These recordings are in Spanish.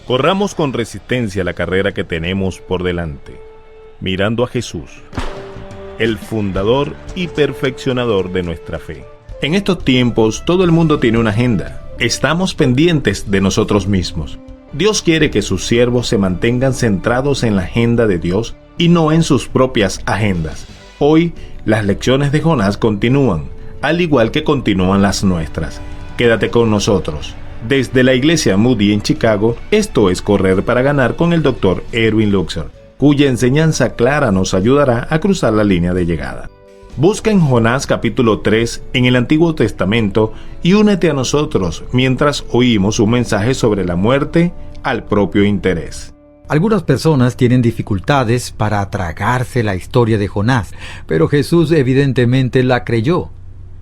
Corramos con resistencia la carrera que tenemos por delante, mirando a Jesús, el fundador y perfeccionador de nuestra fe. En estos tiempos todo el mundo tiene una agenda. Estamos pendientes de nosotros mismos. Dios quiere que sus siervos se mantengan centrados en la agenda de Dios y no en sus propias agendas. Hoy, las lecciones de Jonás continúan, al igual que continúan las nuestras. Quédate con nosotros. Desde la iglesia Moody en Chicago, esto es Correr para Ganar con el Dr. Erwin Luxer, cuya enseñanza clara nos ayudará a cruzar la línea de llegada. Busca en Jonás capítulo 3 en el Antiguo Testamento y únete a nosotros mientras oímos un mensaje sobre la muerte al propio interés. Algunas personas tienen dificultades para tragarse la historia de Jonás, pero Jesús evidentemente la creyó.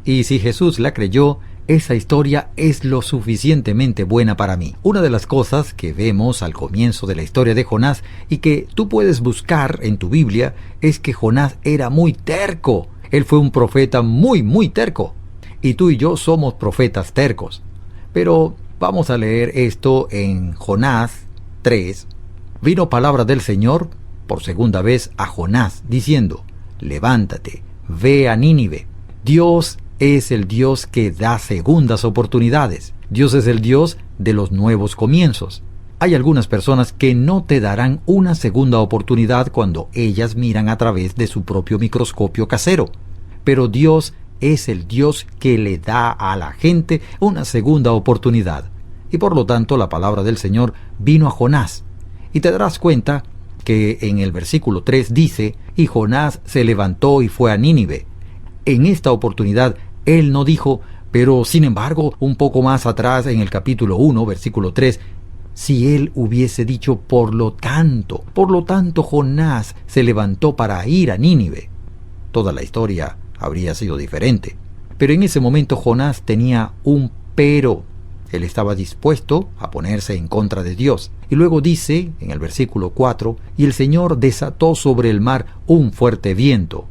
Y si Jesús la creyó, esa historia es lo suficientemente buena para mí. Una de las cosas que vemos al comienzo de la historia de Jonás y que tú puedes buscar en tu Biblia es que Jonás era muy terco. Él fue un profeta muy terco. Y tú y yo somos profetas tercos. Pero vamos a leer esto en Jonás 3. Vino palabra del Señor por segunda vez a Jonás, diciendo: levántate, ve a Nínive. Dios es el Dios que da segundas oportunidades. Dios es el Dios de los nuevos comienzos. Hay algunas personas que no te darán una segunda oportunidad cuando ellas miran a través de su propio microscopio casero. Pero Dios es el Dios que le da a la gente una segunda oportunidad. Y por lo tanto la palabra del Señor vino a Jonás. Y te darás cuenta que en el versículo 3 dice: y Jonás se levantó y fue a Nínive. En esta oportunidad él no dijo: pero sin embargo, un poco más atrás en el capítulo 1, versículo 3, si él hubiese dicho por lo tanto Jonás se levantó para ir a Nínive, toda la historia habría sido diferente. Pero en ese momento Jonás tenía un pero. Él estaba dispuesto a ponerse en contra de Dios. Y luego dice, en el versículo 4, y el Señor desató sobre el mar un fuerte viento.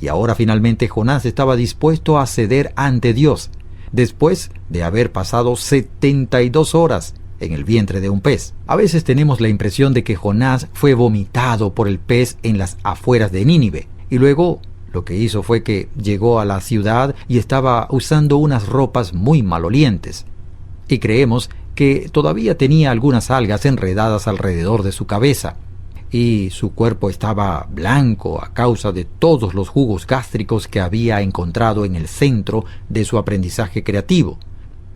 Y ahora finalmente Jonás estaba dispuesto a ceder ante Dios, después de haber pasado 72 horas en el vientre de un pez. A veces tenemos la impresión de que Jonás fue vomitado por el pez en las afueras de Nínive. Y luego lo que hizo fue que llegó a la ciudad y estaba usando unas ropas muy malolientes. Y creemos que todavía tenía algunas algas enredadas alrededor de su cabeza. Y su cuerpo estaba blanco a causa de todos los jugos gástricos que había encontrado en el centro de su aprendizaje creativo.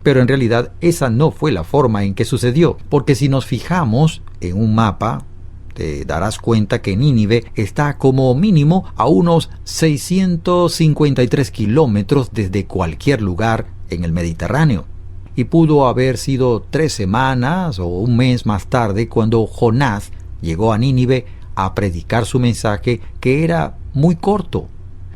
Pero en realidad esa no fue la forma en que sucedió, porque si nos fijamos en un mapa, te darás cuenta que Nínive está como mínimo a unos 653 kilómetros desde cualquier lugar en el Mediterráneo. Y pudo haber sido 3 semanas o un mes más tarde cuando Jonás llegó a Nínive a predicar su mensaje, que era muy corto.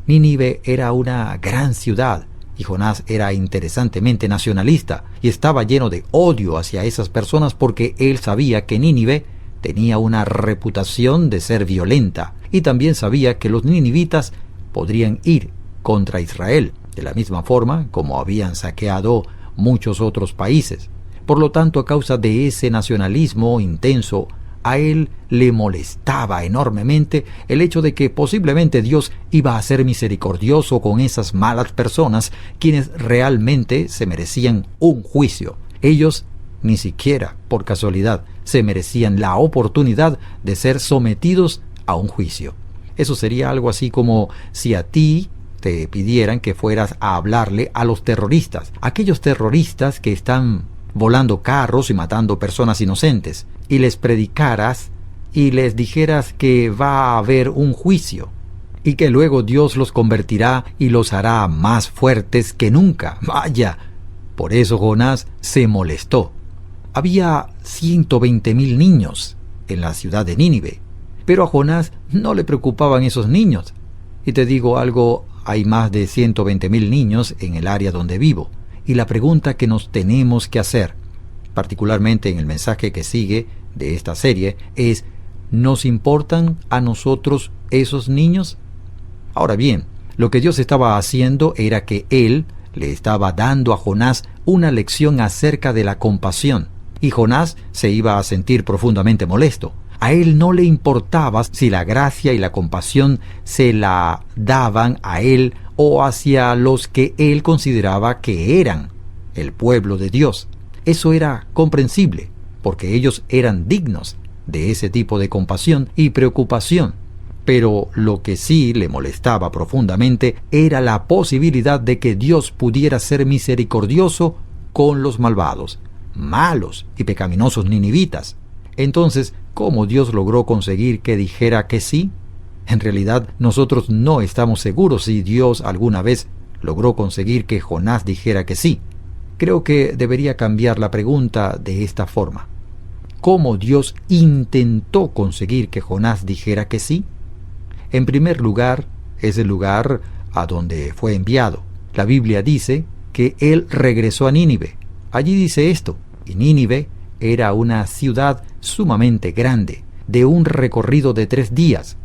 Nínive era una gran ciudad y Jonás era interesantemente nacionalista y estaba lleno de odio hacia esas personas porque él sabía que Nínive tenía una reputación de ser violenta y también sabía que los ninivitas podrían ir contra Israel, de la misma forma como habían saqueado muchos otros países. Por lo tanto, a causa de ese nacionalismo intenso, a él le molestaba enormemente el hecho de que posiblemente Dios iba a ser misericordioso con esas malas personas quienes realmente se merecían un juicio. Ellos ni siquiera, por casualidad, se merecían la oportunidad de ser sometidos a un juicio. Eso sería algo así como si a ti te pidieran que fueras a hablarle a los terroristas, aquellos terroristas que están volando carros y matando personas inocentes, y les predicaras y les dijeras que va a haber un juicio y que luego Dios los convertirá y los hará más fuertes que nunca. Vaya, por eso Jonás se molestó. Había 120,000 niños en la ciudad de Nínive, pero a Jonás no le preocupaban esos niños. Y te digo algo, hay más de 120,000 niños en el área donde vivo. Y la pregunta que nos tenemos que hacer, particularmente en el mensaje que sigue de esta serie, es: ¿nos importan a nosotros esos niños? Ahora bien, lo que Dios estaba haciendo era que Él le estaba dando a Jonás una lección acerca de la compasión. y Jonás se iba a sentir profundamente molesto. A él no le importaba si la gracia y la compasión se la daban a él o hacia los que él consideraba que eran el pueblo de Dios. Eso era comprensible, porque ellos eran dignos de ese tipo de compasión y preocupación. Pero lo que sí le molestaba profundamente era la posibilidad de que Dios pudiera ser misericordioso con los malvados, malos y pecaminosos ninivitas. Entonces, ¿cómo Dios logró conseguir que dijera que sí? En realidad, nosotros no estamos seguros si Dios alguna vez logró conseguir que Jonás dijera que sí. Creo que debería cambiar la pregunta de esta forma. ¿Cómo Dios intentó conseguir que Jonás dijera que sí? En primer lugar, es el lugar a donde fue enviado. La Biblia dice que él regresó a Nínive. Allí dice esto, y Nínive era una ciudad sumamente grande, de un recorrido de 3 días.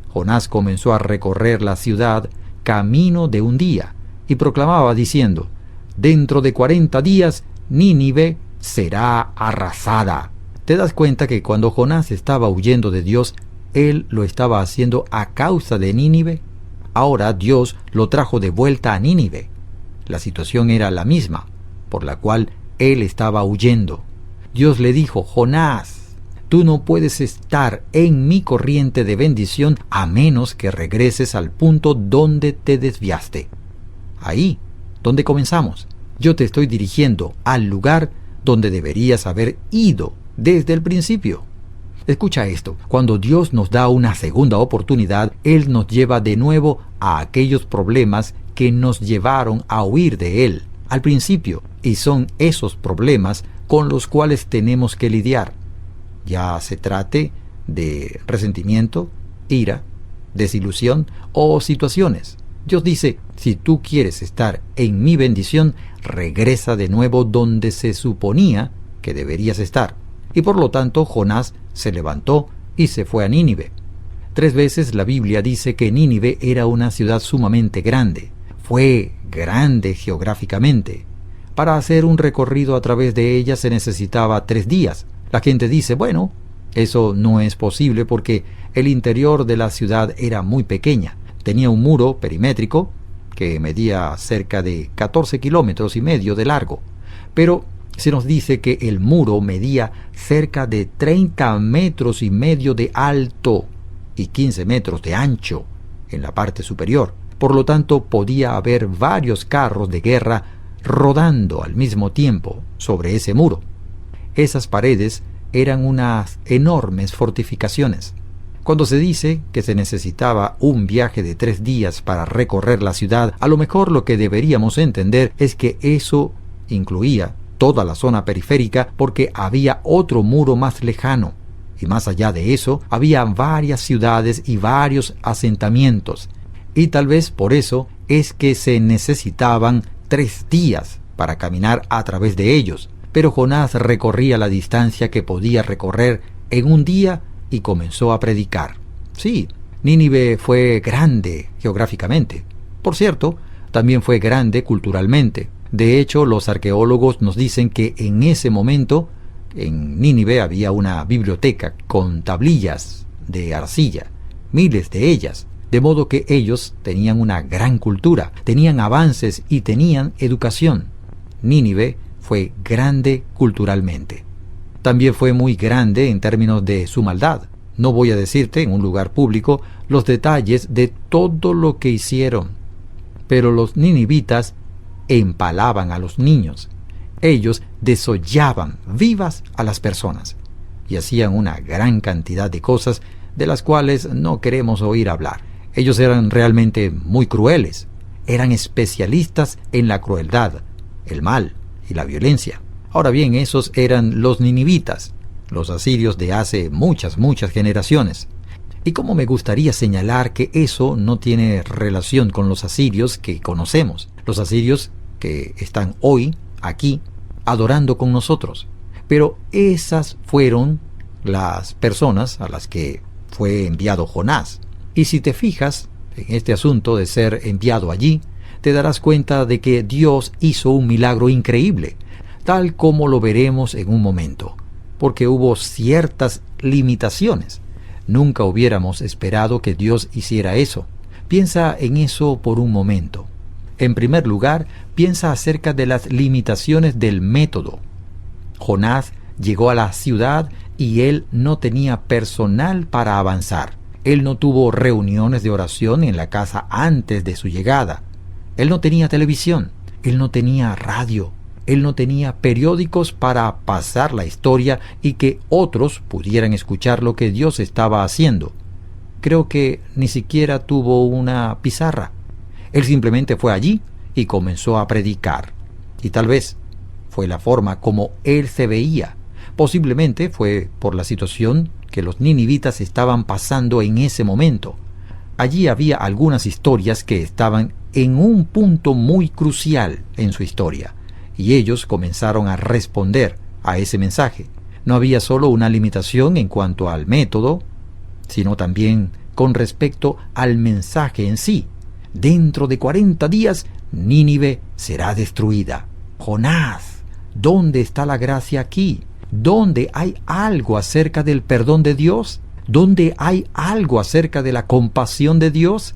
Jonás comenzó a recorrer la ciudad camino de un día, y proclamaba diciendo, dentro de 40 días Nínive será arrasada. ¿Te das cuenta que cuando Jonás estaba huyendo de Dios, él lo estaba haciendo a causa de Nínive? Ahora Dios lo trajo de vuelta a Nínive. La situación era la misma, por la cual él estaba huyendo. Dios le dijo, Jonás, tú no puedes estar en mi corriente de bendición a menos que regreses al punto donde te desviaste. Ahí, donde comenzamos. Yo te estoy dirigiendo al lugar donde deberías haber ido desde el principio. Escucha esto, cuando Dios nos da una segunda oportunidad, Él nos lleva de nuevo a aquellos problemas que nos llevaron a huir de Él al principio, y son esos problemas con los cuales tenemos que lidiar, ya se trate de resentimiento, ira, desilusión o situaciones. Dios dice, si tú quieres estar en mi bendición, regresa de nuevo donde se suponía que deberías estar. Y por lo tanto, Jonás se levantó y se fue a Nínive. 3 veces la Biblia dice que Nínive era una ciudad sumamente grande. Fue grande geográficamente. Para hacer un recorrido a través de ella se necesitaba 3 días. La gente dice, bueno, eso no es posible porque el interior de la ciudad era muy pequeña. Tenía un muro perimétrico que medía cerca de 14,5 kilómetros de largo. Pero se nos dice que el muro medía cerca de 30,5 metros de alto y 15 metros de ancho en la parte superior. Por lo tanto, podía haber varios carros de guerra rodando al mismo tiempo sobre ese muro. Esas paredes eran unas enormes fortificaciones. Cuando se dice que se necesitaba un viaje de 3 días para recorrer la ciudad, a lo mejor lo que deberíamos entender es que eso incluía toda la zona periférica porque había otro muro más lejano. Y más allá de eso, había varias ciudades y varios asentamientos. Y tal vez por eso es que se necesitaban 3 días para caminar a través de ellos. Pero Jonás recorría la distancia que podía recorrer en un día y comenzó a predicar. Sí, Nínive fue grande geográficamente. Por cierto, también fue grande culturalmente. De hecho, los arqueólogos nos dicen que en ese momento en Nínive había una biblioteca con tablillas de arcilla, miles de ellas, de modo que ellos tenían una gran cultura, tenían avances y tenían educación. Nínive fue grande culturalmente. También fue muy grande en términos de su maldad. No voy a decirte en un lugar público los detalles de todo lo que hicieron, pero los ninivitas empalaban a los niños. Ellos desollaban vivas a las personas y hacían una gran cantidad de cosas de las cuales no queremos oír hablar. Ellos eran realmente muy crueles. Eran especialistas en la crueldad, el mal y la violencia. Ahora bien, esos eran los ninivitas, los asirios de hace muchas generaciones. Y cómo me gustaría señalar que eso no tiene relación con los asirios que conocemos, los asirios que están hoy aquí adorando con nosotros. Pero esas fueron las personas a las que fue enviado Jonás. Y si te fijas en este asunto de ser enviado allí, te darás cuenta de que Dios hizo un milagro increíble. tal como lo veremos en un momento, porque hubo ciertas limitaciones. Nunca hubiéramos esperado que Dios hiciera eso. Piensa en eso por un momento. En primer lugar, piensa acerca de las limitaciones del método. Jonás llegó a la ciudad y él no tenía personal para avanzar. Él no tuvo reuniones de oración en la casa antes de su llegada. Él no tenía televisión. Él no tenía radio. Él no tenía periódicos para pasar la historia y que otros pudieran escuchar lo que Dios estaba haciendo. Creo que ni siquiera tuvo una pizarra. Él simplemente fue allí y comenzó a predicar. Y tal vez fue la forma como él se veía. Posiblemente fue por la situación que los ninivitas estaban pasando en ese momento. Allí había algunas historias que estaban en un punto muy crucial en su historia, y ellos comenzaron a responder a ese mensaje. No había solo una limitación en cuanto al método, sino también con respecto al mensaje en sí. Dentro de 40 días, Nínive será destruida. Jonás, ¿dónde está la gracia aquí? ¿Dónde hay algo acerca del perdón de Dios? ¿Dónde hay algo acerca de la compasión de Dios?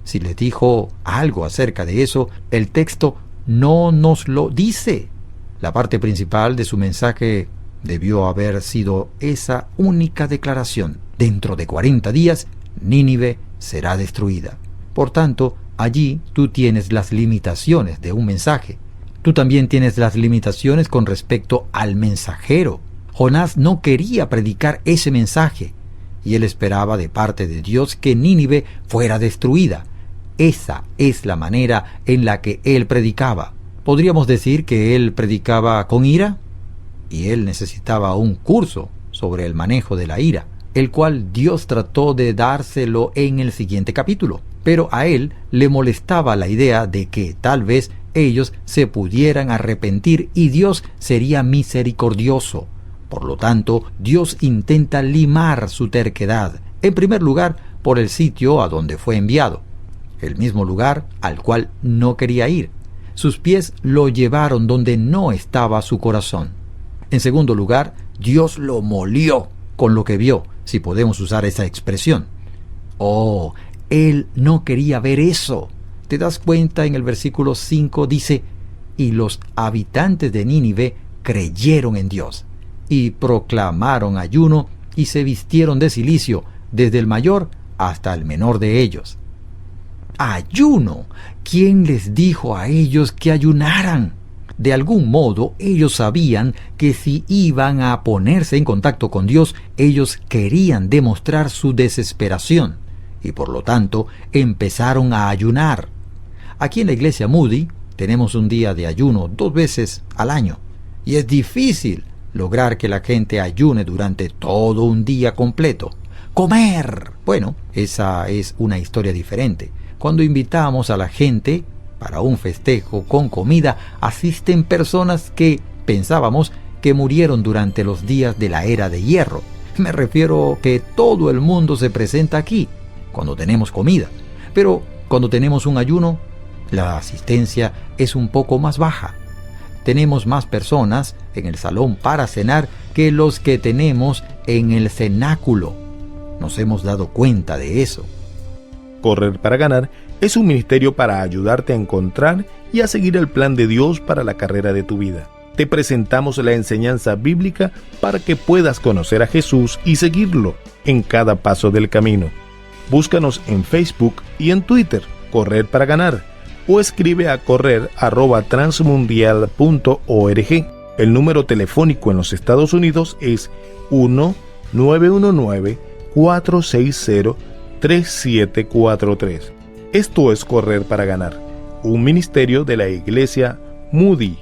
Si les dijo algo acerca de eso, el texto no nos lo dice. La parte principal de su mensaje debió haber sido esa única declaración. Dentro de 40 días, Nínive será destruida. Por tanto, allí tú tienes las limitaciones de un mensaje. Tú también tienes las limitaciones con respecto al mensajero. Jonás no quería predicar ese mensaje, y él esperaba de parte de Dios que Nínive fuera destruida. Esa es la manera en la que él predicaba. Podríamos decir que él predicaba con ira, y él necesitaba un curso sobre el manejo de la ira, el cual Dios trató de dárselo en el siguiente capítulo. Pero a él le molestaba la idea de que tal vez ellos se pudieran arrepentir y Dios sería misericordioso. Por lo tanto, Dios intenta limar su terquedad, en primer lugar por el sitio a donde fue enviado, el mismo lugar al cual no quería ir. Sus pies lo llevaron donde no estaba su corazón. En segundo lugar, Dios lo molió con lo que vio, si podemos usar esa expresión. Oh, él no quería ver eso. ¿Te das cuenta? En el versículo 5 dice: y los habitantes de Nínive creyeron en Dios, y proclamaron ayuno, y se vistieron de cilicio, desde el mayor hasta el menor de ellos. ¡Ayuno! ¿Quién les dijo a ellos que ayunaran? De algún modo, ellos sabían que si iban a ponerse en contacto con Dios, ellos querían demostrar su desesperación, y por lo tanto, empezaron a ayunar. Aquí en la iglesia Moody, tenemos un día de ayuno 2 veces al año, y es difícil lograr que la gente ayune durante todo un día completo. ¡Comer! Bueno, esa es una historia diferente. Cuando invitamos a la gente para un festejo con comida, asisten personas que pensábamos que murieron durante los días de la era de hierro. Me refiero que todo el mundo se presenta aquí cuando tenemos comida, pero cuando tenemos un ayuno, la asistencia es un poco más baja. Tenemos más personas en el salón para cenar que los que tenemos en el cenáculo. Nos hemos dado cuenta de eso. Correr para Ganar es un ministerio para ayudarte a encontrar y a seguir el plan de Dios para la carrera de tu vida. Te presentamos la enseñanza bíblica para que puedas conocer a Jesús y seguirlo en cada paso del camino. Búscanos en Facebook y en Twitter, Correr para Ganar, o escribe a correr@transmundial.org. El número telefónico en los Estados Unidos es 1-919-460-3743. Esto es Correr para Ganar, un ministerio de la iglesia Moody.